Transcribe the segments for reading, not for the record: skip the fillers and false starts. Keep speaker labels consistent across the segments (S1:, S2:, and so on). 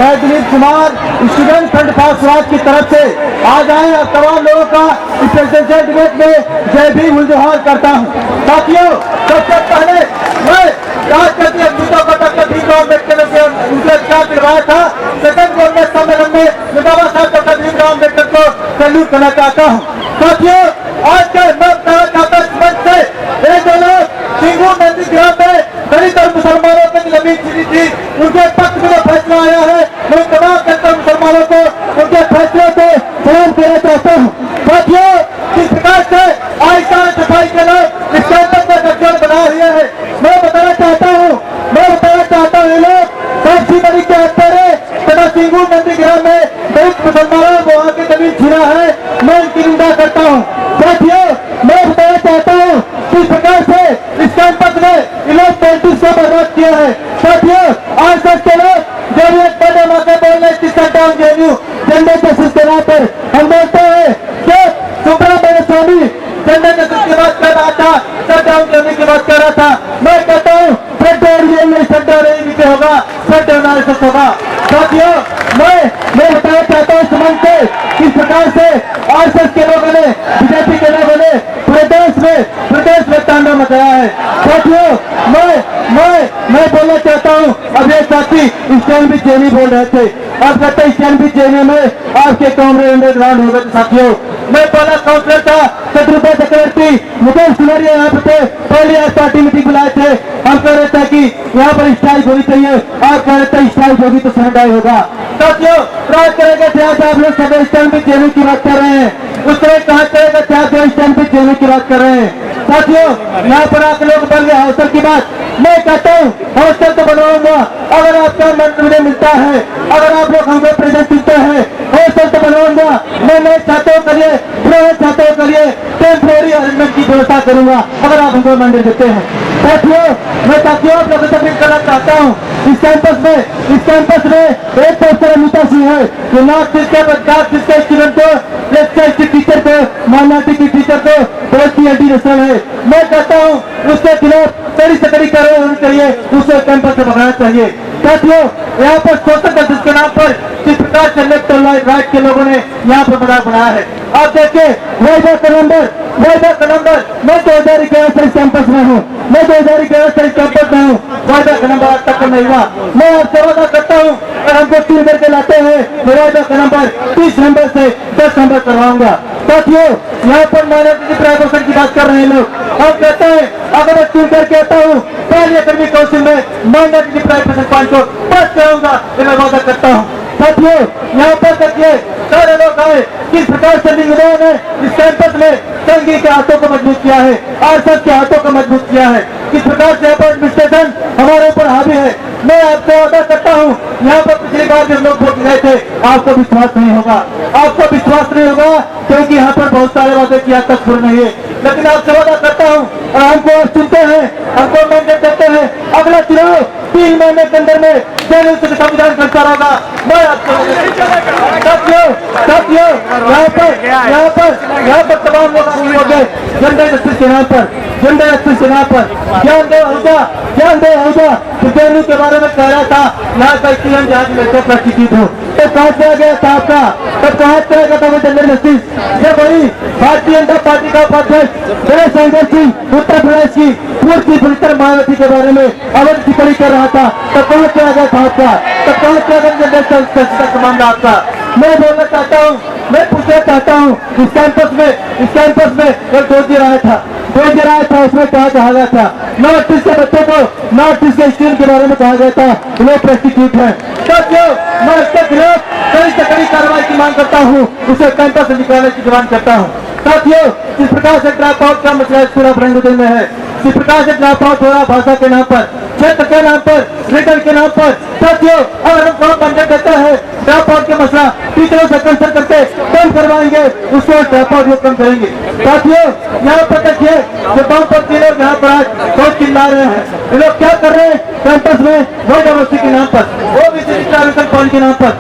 S1: मैं Dilip Kumar student front for Swaraj की तरफ से आज आए और तमाम लोगों का इस प्रेसिडेंशियल डिबेट में जय भीम जोहार करता हूँ। साथियों, सबसे पहले मैं याद करके मुद्दों को डॉक्टर भीमराव अम्बेडकर ने उनसे क्या दिलवाया था। सेकंड कांग्रेस सम्मेलन में बाबा साहब डॉक्टर भीमराव अम्बेडकर को सैल्यूट करना चाहता हूँ। साथियों, आज के मंच से एक दो लोग सिंगूर नदी ग्राम में दलित और मुसलमानों की जमीन छिनी थी, उनके पक्ष में फैसला आया है। मैं तमाम दलित मुसलमानों को उनके फैसले से सलाम देना चाहता हूँ। साथियों, जिस प्रकार से आहिस्ता सफाई के लोग इस कैंपस में गठजोड़ बना रहे हैं, मैं बताना चाहता हूँ ये लोग साक्षी बड़ी के हत्यारे तथा सिंगूर नदी ग्राम में दलित मुसलमानों को वहाँ की जमीन छीना है, मैं इनकी निंदा करता हूँ। साथियों, मैं बताना चाहता हूँ किस प्रकार से इस कैंपस में इन लोग पॉलिटिक्स को बर्बाद किया है। साथियों, आज तक के लोग जो भी एक बड़े मौके बोल रहे झंडे जस्टिस के नाम पर हम बोलते हैं कि सुब्रमण्य स्वामी झंडे जस्टिस की बात कर रहा था, शटडाउन करने की बात कर रहा था। मैं कहता हूँ शटडाउन नहीं होगा, शटडाउन एनालिसिस होगा। साथियों, मैं बताना चाहता हूँ सुमन से किस प्रकार से आरएसएस के लोगों ने, बीजेपी के लोगों ने प्रदेश में तांडव मचाया है। साथियों, मैं बोलना चाहता हूँ, अब एक साथी स्टैंड भी जेनी बोल रहे थे, आप कहते हैं स्टैंड भी जेने में आपके कांग्रेस अंडरग्राउंड हो गए। साथियों, मैं पहला काउंसलर था शत्रुघ्न चक्रवर्ती, मुकेश कुमारिया यहाँ पे पहली आज पार्टी मीटिंग बुलाए थे। हम कह रहे थे कि यहाँ पर स्ट्राइक होनी चाहिए, आप कह रहे थे स्ट्राइक होगी तो समुदाय होगा। साथियों, राज करेगा थे आप लोग सब स्टैंड भी जेने की बात कर रहे हैं, उस तरह कहा करेगा थे आप स्टैंड भी जेने की बात कर रहे हैं। साथियों, यहाँ पर आके लोग बन गए हॉस्टल की बात। मैं कहता हूँ हॉस्टल तो बनवाऊंगा अगर आपका मंत्री मिलता है, अगर आप लोग हमको प्रेजेंट देते हैं, हॉस्टल तो बनवाऊंगा। मैं छात्रों के लिए टेम्पोररी अरेंजमेंट की व्यवस्था करूंगा अगर आप हमको मंदिर देते हैं। साथियों, आप लोगों से अपील करना चाहता हूँ, इस कैंपस में एक पोस्टर अमिता सिंह है जो नॉर्थ ईस्ट के स्टूडेंट को, टीचर को, माइनॉरिटी की टीचर को बहुत ही एंटी-नेशनल है। मैं कहता हूँ उसके खिलाफ कड़ी से कड़ी कार्रवाई होनी चाहिए, उसे कैंपस से भगाना चाहिए। साथियों, यहाँ पर सोशल जस्टिस के नाम पर जिस प्रकार से लेफ्ट और राइट के लोगों ने यहाँ पर मजाक बनाया है, आप देखिए वाइबा का नंबर मैं 2011 से इस कैंपस में हूँ, मैं 2011 से इस कैंपस में हूँ, वाइबा का नंबर आज तक नहीं हुआ। मैं आपसे वादा करता हूँ अगर हमको 3 करके लाते हैं मैं वाइबा का नंबर 30 नंबर से 10 नंबर करवाऊंगा। साथियों, यहाँ पर माइनॉरिटी प्राइवेशन की बात कर रहे हैं लोग, हम कहते हैं अगर मैं 3 करके आता हूँ पहले एकेडमिक काउंसिल में माइनॉरिटी प्राइवेशन पॉइंट को पास कराऊंगा, ये मैं वादा करता हूँ। साथियों, यहाँ पर देखिए सारे लोग आए, किस प्रकार से निगमों ने इस कैंपस में संघी के हाथों को मजबूत किया है, आरएसएस के हाथों को मजबूत किया है, किस प्रकार से यहाँ पर एडमिनिस्ट्रेशन हमारे ऊपर हावी है। मैं आपको वादा करता हूँ, यहाँ पर पिछली बार जब लोग वोट गए थे आपको विश्वास नहीं होगा, क्योंकि यहाँ पर बहुत सारे वादे किया तक पूर्ण नहीं है। लेकिन आपसे वादा करता हूँ और हमको आप सुनते हैं, हमको मैंडेट देते हैं, अगला चुनाव 3 महीने के अंदर में संविधान संस्कार होगा। मैं आपको साथियों, यहाँ पर तमाम लोग हो गए झंडे जस्टिस के नाम पर ज्ञान दे होगा विज्ञानी के बारे में कह रहा था यहाँ का स्टूडेंट जहाँ में प्रशिक्षित हो, तो कहाँ से आ गया था आपका, तब कहाँ से आएगा था वो झंडे जस्टिस। जब वही भारतीय जनता पार्टी का उपाध्यक्ष संजय सिंह उत्तर प्रदेश की पूर्व मायावती के बारे में अवैध टिप्पणी कर रहा था, तब कहाँ से आ गया था आपका, तब कहाँ से आ गया मामला आपका। मैं बोलना चाहता हूँ, मैं पूछना चाहता हूँ, इस कैंपस में एक डोजी आया था, उसमें क्या कहा गया था, नॉर्थ ईस्ट के बच्चों को, नॉर्थ ईस्ट के स्टूडेंट के बारे में कहा गया था लोग प्रोस्टिट्यूट है। साथियों, मैं इसके खिलाफ कड़ी से कड़ी कार्रवाई की मांग करता हूँ, उसे कैंपस से निकालने की डिमांड करता हूँ। साथियों, जिस प्रकार से ड्रॉप आउट का मसला पूरा फ्रेंगुदन में है, जिस प्रकार से ड्रॉप आउट हो रहा भाषा के नाम पर, क्षेत्र के नाम पर, रिटर्न के नाम पर। साथियों, अगर हम कौन बंद करते हैं ड्रॉप आउट के मसला टीचरों से कंसल्ट करके कम करवाएंगे, उसको ड्रॉप आउट को कम करेंगे। साथियों, यहाँ पर देखिए जो गाँव पर तीन लोग यहाँ पर आज बहुत चिल्ला रहे हैं, ये लोग क्या कर रहे हैं कैंपस में वो यूनिवर्सिटी के नाम पर, वो भी पॉइंट के नाम पर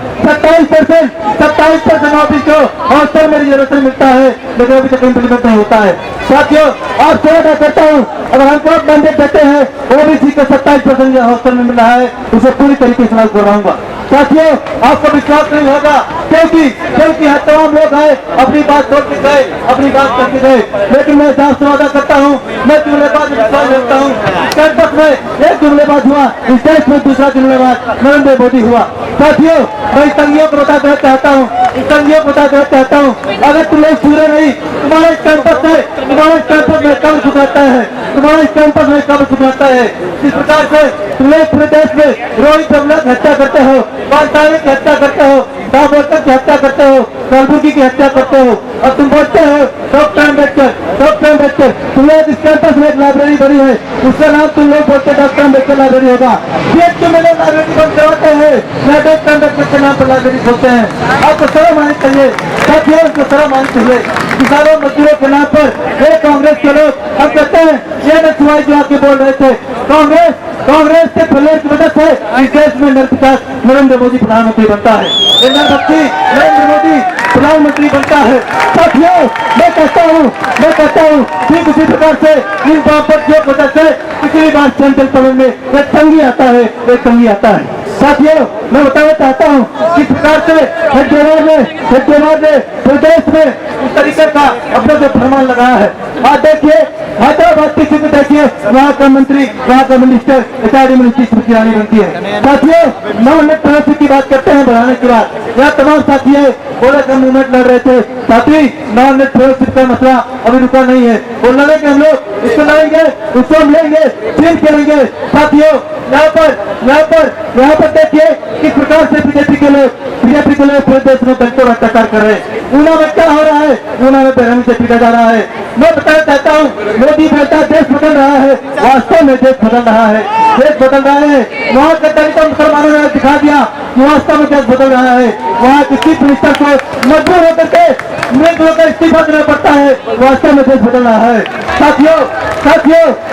S1: 27% ऑफिस को हॉस्टल में रिजर्वेशन मिलता है, लेकिन अभी तक इम्प्लीमेंट नहीं होता है। साथियों, आपसे वादा करता हूँ अगर हमको मैंडेट देते हैं ओबीसी को 27% हॉस्टल में मिल रहा है, उसे पूरी तरीके से लागू करवाऊंगा। साथियों, आपको विश्वास नहीं होगा क्योंकि यहाँ तमाम लोग आए, अपनी बात छोड़ के गए, अपनी बात करके गए। लेकिन मैं साफ से वादा करता हूँ, मैं जुमलेबाज में विश्वास रखता हूँ। कैंपस में एक जुमलेबाज हुआ, इस देश में दूसरा जुमलेबाज नरेंद्र मोदी हुआ। साथियों, मैं इस तंगियों को बता देना चाहता हूँ, इस तंगियों को बता देना चाहता हूँ, अगर तुम लोग सूर्य नहीं, तुम्हारे कैंपस में कब सुखाता है, तुम्हारे कैंपस में कब सुखाता है। इस प्रकार से तुम लोग पूरे देश में रोहित हमला की हत्या करते हो, पांचाली की हत्या करते हो, दामोदर की हत्या करते हो, कलबुर्गी की हत्या करते हो, और तुम बोलते हो डॉक्टर अम्बेडकर। तुम लोग इस कैंपस में एक लाइब्रेरी बनी है, उसका नाम तुम लोग बोलते डॉक्टर अम्बेडकर लाइब्रेरी होगा। ये तुम लोग लाइब्रेरी बंद करवाते हैं, मैं डॉक्टर अम्बेडकर के नाम पर लाइब्रेरी खोलते हैं। आपको शर्म आनी चाहिए साथियों, उनको शर्म आनी चाहिए। किसानों मजदूरों के नाम पर एक कांग्रेस के लोग हम कहते हैं, ये न सुनाई जो आके बोल रहे थे, कांग्रेस के फैलियर की वजह से इस देश में निर्विकास नरेंद्र मोदी प्रधानमंत्री बनता है, नरेंद्र मोदी प्रधानमंत्री बनता है। साथियों, मैं कहता हूँ ठीक उसी प्रकार से इन वामपंथियों की वजह से किसी बार सेंट्रल पवन में एक तंगी आता है। साथियों, मैं बताना चाहता हूँ किस प्रकार से हेडगेवार ने प्रदेश में इस तरीके का अपना जो फरमान लगाया है। आज देखिए हैदराबाद की स्थिति देखिए, वहाँ का मंत्री, वहाँ का minister HRD ministry Smriti Irani बनती है। साथियों, नॉन-नेट प्रोसेस की बात करते हैं बढ़ाने की बात, यहाँ तमाम साथी है बोले का मूवमेंट लड़ रहे थे। साथी, नॉन-नेट प्रोसेस का मसला अभी रुका नहीं है, वो लड़े कि हम लोग इसको लाएंगे, उसको हम लेंगे, चीन करेंगे। साथियों, यहाँ पर देखिए किस प्रकार से बीजेपी के लोग पूरे देश में दलितों का अत्याचार कर रहे हैं। ऊना में क्या हो रहा है, ऊना में बेरहमी से पीटा जा रहा है। मैं बताना चाहता हूँ, मोदी कहता है देश बदल रहा है, वास्तव में देश बदल रहा है, वहाँ के दलितों मुसलमानों ने दिखा दिया कि वास्तव में देश बदल रहा है। वहाँ के चीफ मिनिस्टर को मजबूर होकर के मृत होकर इस्तीफा देना पड़ता है, वास्तव में देश बदल रहा है। साथियों,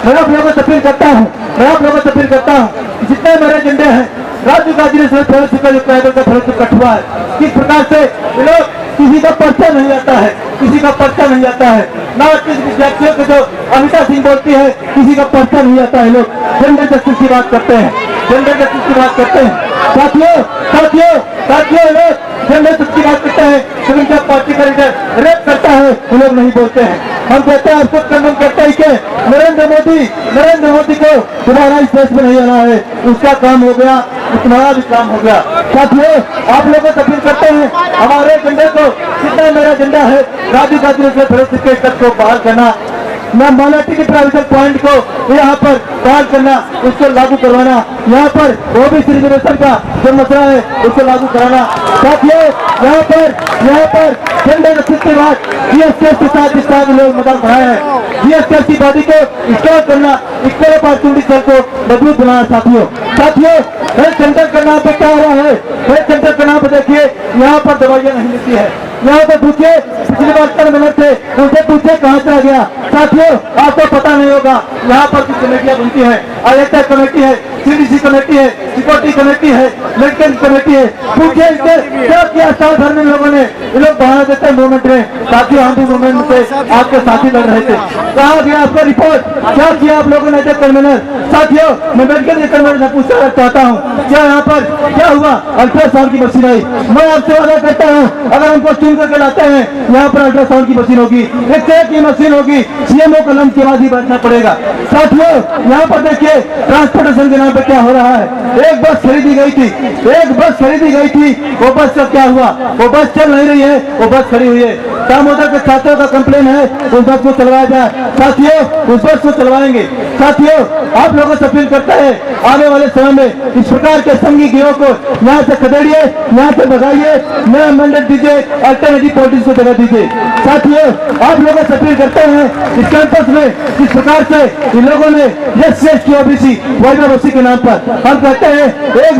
S1: मैं आप लोगों से अपील करता हूँ, जितने मेरे एजेंडे हैं राजीव गांधी ने फेलोशिप का जो पैदल का फेलोशिप कट हुआ है, किस प्रकार से लोग किसी का पर्चा नहीं आता है, ना किसी विद्यार्थियों को जो अमिता सिंह बोलती है किसी का पर्चा नहीं आता है। लोग जेंडर जस्टिस की बात करते हैं, साथियों लोग जेंडर जस्टिस की बात करते हैं, लेकिन जब पार्टी का लीडर रेप करता है वो लोग नहीं बोलते हैं। हम कहते हैं, आपको कंडम करते हैं कि नरेंद्र मोदी को दोबारा इस देश में नहीं आना है, उसका काम हो गया, तुम्हारा भी काम हो गया। साथियों, आप लोगों से अपील करते हैं, हमारे एजेंडे को, जितना मेरा एजेंडा है राजीव गांधी ने फेलोशिप के स्तर को बहाल करना, मैं माइनॉरिटी के प्रोविजन पॉइंट को यहाँ पर बहाल करना, उसको लागू करवाना, यहाँ पर ओबीसी रिजर्वेशन का जो मसला है उसको लागू कराना। साथियों, यहाँ पर जेंडर जस्टिस के बाद जीएसटीएस के साथ जिस तरह लोग मदद बढ़ाए हैं, जीएसटीएस की बॉडी को स्ट्रॉन्ग करना, इक्वल अपॉर्चुनिटी सेल को मजबूत बनाना। साथियों, हेल्थ सेंटर के नाम पर क्या हो रहा है, हेल्थ सेंटर के नाम पर देखिए यहाँ पर दवाइयाँ नहीं मिलती है। यहाँ पर पूछिए, पिछली बार 10 मिनट थे, उनसे पूछे कहाँ चला गया। साथियों, आपको पता नहीं होगा, यहाँ पर कुछ कमेटियाँ बनती है, आईएचआर कमेटी है, सीडीसी कमेटी है, सिक्योरिटी कमेटी है, मेडिकल कमेटी है। पूछिए इनसे क्या किया साल भर में लोगों ने, ये लोग बढ़ा देते हैं मूवमेंट में। साथियों, हम भी मूवमेंट से आपके साथी लड़ रहे थे, कहाँ गया आपका रिपोर्ट, क्या किया आप लोगों ने कन्वीनर। साथियों, मैं मेडिकल कन्वीनर से पूछना चाहता हूँ, क्या यहाँ पर क्या हुआ, अल्ट्रासाउंड की मशीन आई। मैं आपसे वादा करता हूँ, अगर हमको चुन करके लाते हैं, यहाँ पर अल्ट्रासाउंड की मशीन होगी, एक की मशीन होगी, सीएमओ का नाम के बाद ही बैठना पड़ेगा। साथियों, यहाँ पर देखिए ट्रांसपोर्टेशन के नाम पे क्या हो रहा है। एक बस खरीदी गई थी, वो बस का क्या हुआ, वो बस चल नहीं रही है, वो बस खड़ी हुई है। दामोदर के छात्रों का कंप्लेन है, उस बस को चलवाया जाए। साथियों, उस बस को चलवाएंगे। साथियों, आप लोगों से अपील करते हैं, आने वाले समय में इस प्रकार के संघी गिरोह को यहाँ से खदेड़िए, यहाँ से भगाइए, नया मैंडेट दीजिए, अल्टरनेटिव पॉलिटिक्स को जगह दीजिए। साथियों, आप लोगों से अपील करते हैं, इस कैंपस में जिस प्रकार से इन लोगों ने यस की ओबीसी वाइब्रेसी के नाम पर, हम कहते हैं एक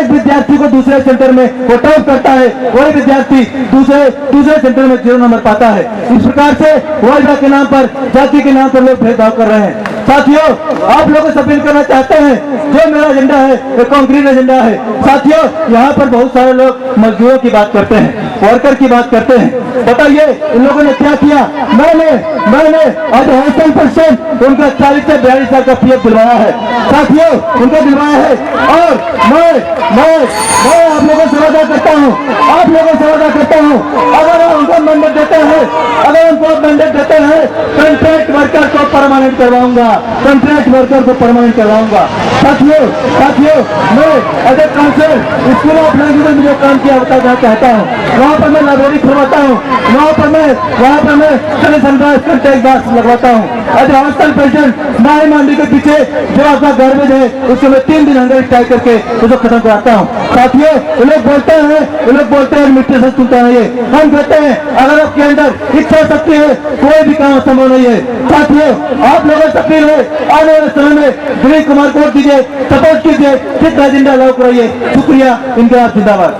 S1: विद्यार्थी को दूसरे सेंटर में वो टॉप करता है, वही विद्यार्थी दूसरे सेंटर में 0 नंबर पाता है। इस प्रकार से वाइब्रेसी के नाम पर, जाति के नाम पर लोग भेदभाव कर रहे हैं। साथियों, आप लोगों से अपील करना चाहते हैं, जो मेरा एजेंडा है वो कंक्रीट एजेंडा है। साथियों, यहाँ पर बहुत सारे लोग मजदूरों की बात करते हैं, वर्कर की बात करते हैं। बताइए इन लोगों ने क्या किया? मैंने आज 100% उनका 40 से 42 साल का पीएफ दिलवाया है। साथियों, उनको दिलवाया है और मैं आप लोगों से वादा करता हूँ, अगर उनको मैंडेट देते हैं, कॉन्ट्रैक्ट वर्कर को परमानेंट करवाऊंगा, साथियों, मैं as a counsellor school of language में जो काम किया बताना चाहता हूँ। वहाँ पर मैं लाइब्रेरी खुलवाता हूँ, वहाँ पर मैं टैक्स बॉक्स लगवाता हूँ। एज हॉस्टल पेशेंट माही मंडी के पीछे जो आपका गार्बेज है उसको मैं 3 दिन अंदर स्ट्राइक करके उसको खत्म कराता हूँ। साथियों, ये लोग बोलते हैं मिट्टी से सुनता है। ये हम कहते हैं अगर आपके अंदर इच्छा शक्ति है कोई भी काम संभव नहीं है। साथियों, आप लोगों से अपील है, आने वाले समय में दिलीप कुमार को वोट दीजिए, सपोर्ट कीजिए, कितना एजेंडा लागू कराइए। शुक्रिया, इनकलाब जिंदाबाद।